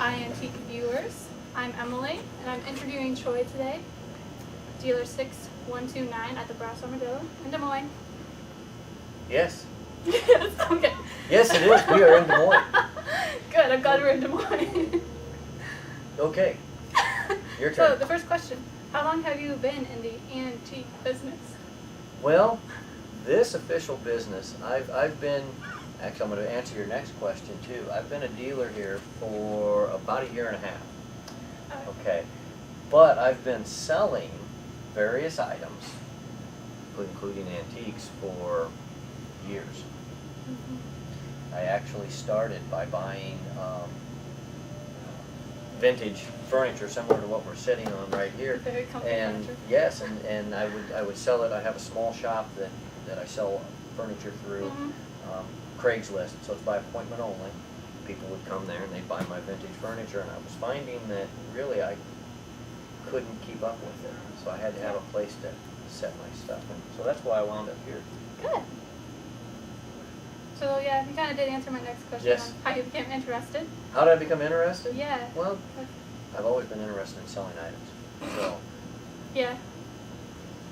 iAntique viewers. I'm Emily, and I'm interviewing Troy today, dealer 6129 at the Brass Armadillo in Des Moines. Yes. Yes, okay. Yes, it is. We are in Des Moines. Good, I'm glad we're in Des Moines. Okay. Your turn. So, the first question, how long have you been in the antique business? Well, this official business, I've been, actually I'm going to answer your next question too. I've been a dealer here for about a year and a half. Okay. But I've been selling various items, including antiques, for years. Mm-hmm. I actually started by buying vintage furniture similar to what we're sitting on right here. Very comfy And furniture. yes, and I would sell it. I have a small shop that I sell furniture through. Mm-hmm. Craigslist, so it's by appointment only. People would come there and they'd buy my vintage furniture, and I was finding that really I couldn't keep up with it. So I had to have a place to set my stuff in. So that's why I wound up here. Good. So yeah, you kind of did answer my next question Yes. on how you became interested. How did I become interested? Yeah. Well, I've always been interested in selling items. So Yeah.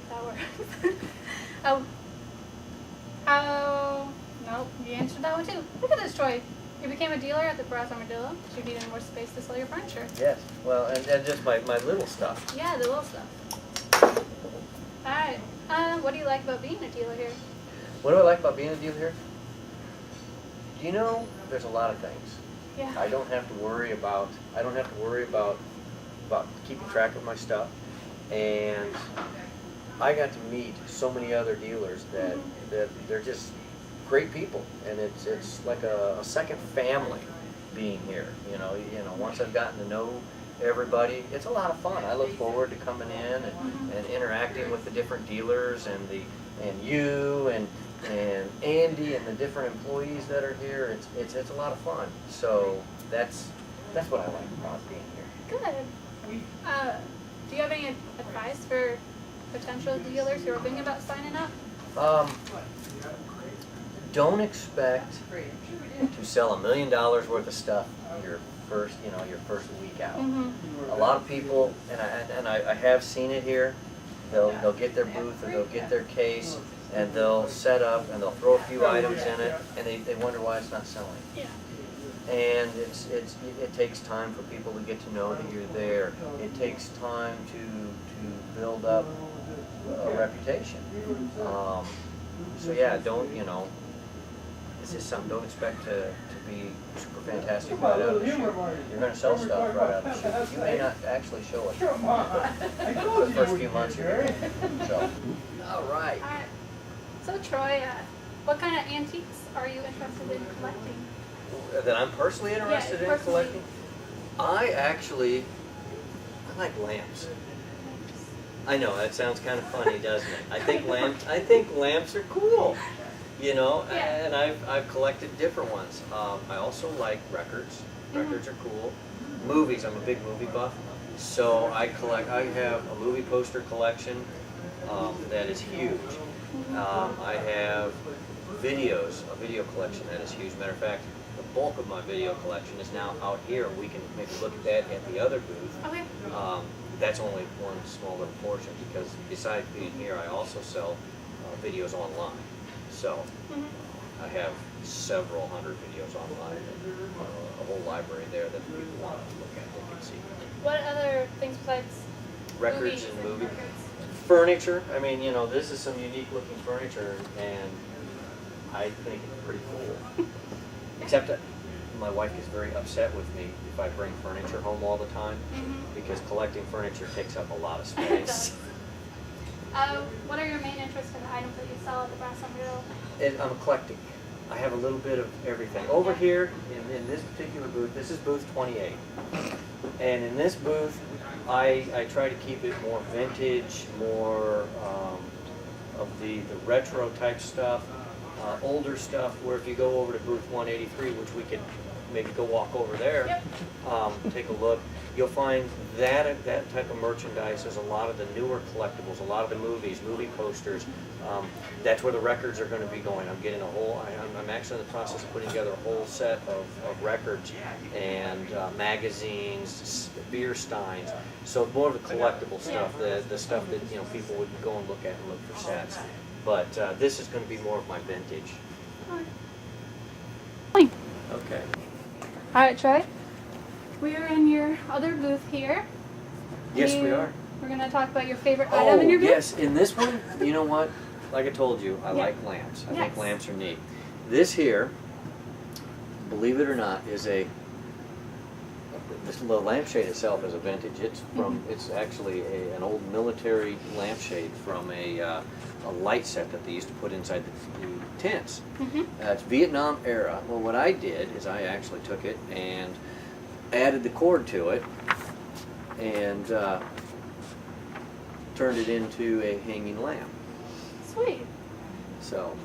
That works. Nope, you answered that one too. Look at this, Troy. You became a dealer at the Brass Armadillo, so you needed more space to sell your furniture. yes, well, and just my little stuff. Yeah, the little stuff. Alright. What do you like about being a dealer here? What do I like about being a dealer here? You know, there's a lot of things. Yeah. I don't have to worry about keeping track of my stuff, and I got to meet so many other dealers that they're just great people, and it's like a second family being here. You know, once I've gotten to know everybody, it's a lot of fun. I look forward to coming in and interacting with the different dealers and you and Andy and the different employees that are here. It's a lot of fun. So that's what I like about being here. Good. Do you have any advice for potential dealers who are thinking about signing up? Don't expect to sell $1 million worth of stuff your first week out. Mm-hmm. A lot of people, and I have seen it here. They'll get their booth or they'll get their case and they'll set up and they'll throw a few items in it, and they wonder why it's not selling. Yeah. And it takes time for people to get to know that you're there. It takes time to build up a reputation. So yeah, this is something. Don't expect to be super fantastic right out of the chute. You're going to sell stuff right out of the chute. You may not actually show it the first few months you're here. So, all right. So Troy, what kind of antiques are you interested in collecting? That I'm personally interested in collecting? I like lamps. I know, that sounds kind of funny, doesn't it? I think lamps are cool. You know, Yeah. and I've collected different ones. I also like records. Records are cool. Movies, I'm a big movie buff. So I have a movie poster collection that is huge. I have a video collection that is huge. Matter of fact, the bulk of my video collection is now out here. We can maybe look at that at the other booth. Okay. That's only one small little portion, because besides being here, I also sell videos online. So I have several hundred videos online, and a whole library there that people want to look at, they can see. What other things besides Records movies and movie records? furniture. I mean, this is some unique looking furniture, and I think it's pretty cool. Except that my wife gets very upset with me if I bring furniture home all the time, because collecting furniture takes up a lot of space. What are your main interests in the items that you sell at the Brass Armadillo? I'm eclectic. I have a little bit of everything. Over here, in this particular booth, this is booth 28. And in this booth, I try to keep it more vintage, more of the retro type stuff. older stuff where if you go over to booth 183, which we could maybe go walk over there, Yep. take a look, you'll find that type of merchandise is a lot of the newer collectibles, a lot of the movies, movie posters. That's where the records are going to be going. I'm getting a whole, I'm actually in the process of putting together a whole set of records and magazines, beer steins. So more of the collectible stuff, the stuff that people would go and look at and look for sets. But this is going to be more of my vintage. Okay. All right, Troy. We are in your other booth here. Yes, we are. We're going to talk about your favorite item in your booth. Yes. In this one, you know what? Like I told you, I like lamps. I think lamps are neat. This here, believe it or not, is the lampshade itself is a vintage. It's from it's actually an old military lampshade from a light set that they used to put inside the tents. It's Vietnam era. Well, what I did is I actually took it and added the cord to it and turned it into a hanging lamp. Sweet. So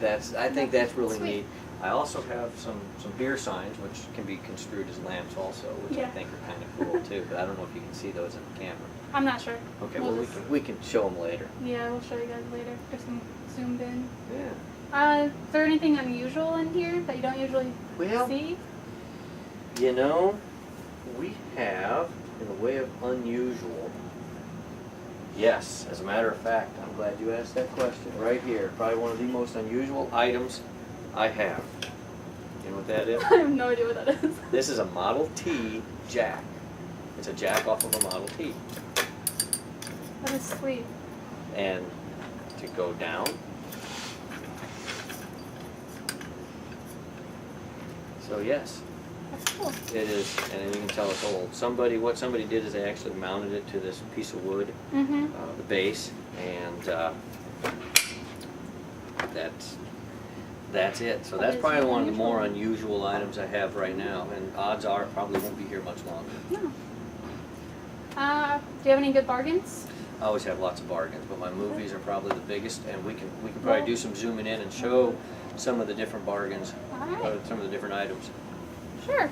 I think that's really neat. I also have some beer signs which can be construed as lamps also, which I think are kind of cool too. But I don't know if you can see those in the camera. I'm not sure. Okay, well we can show them later. Yeah, we'll show you guys later. There's some zoomed in. Yeah. Is there anything unusual in here that you don't usually see? You know, we have, in the way of unusual, yes, as a matter of fact, I'm glad you asked that question. Right here, probably one of the most unusual items I have. You know what that is? I have no idea what that is. This is a Model T jack. It's a jack off of a Model T. That is sweet. And to go down, so yes. That's cool. It is, and you can tell it's old. What somebody did is they actually mounted it to this piece of wood, the base, and that's it. So that's probably one of the more unusual items I have right now, and odds are it probably won't be here much longer. No. Do you have any good bargains? I always have lots of bargains, but my movies are probably the biggest, and we can probably do some zooming in and show some of the different bargains, some of the different items. Sure.